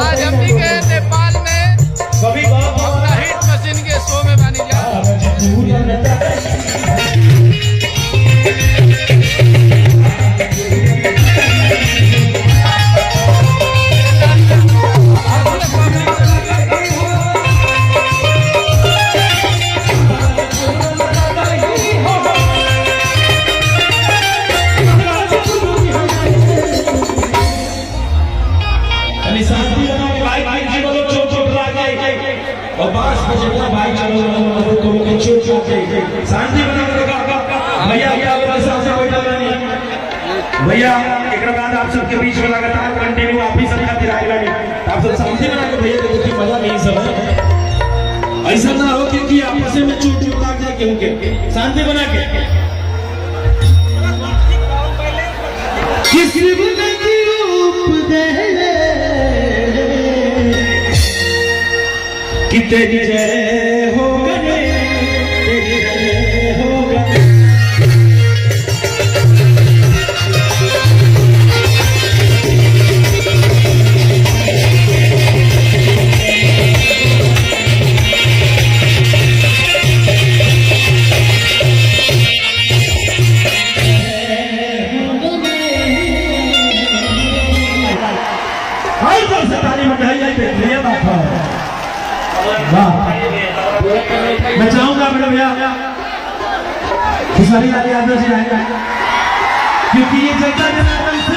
आज हम भी गए नेपाल में अपना हिट मशीन के शो में बनी जा शांति बना भैया भैया एक बाद आप सबके बीच में लगातार कंटिन्यू आप ही सब खातिर आएगा नहीं आप सब शांति बना के भैया देखिए मजा नहीं सब है ऐसा ना हो कि आपस में चोट लग जाए क्योंकि शांति बना के किसी कि तेरी जय हो गए तेरी जय हो गए हर तरह से ताली बजाई जाए ये बात है। मैं चाहूंगा बड़े भैया खेसारी लाल यादव जी आएगा क्योंकि ये जनता जनार्दन से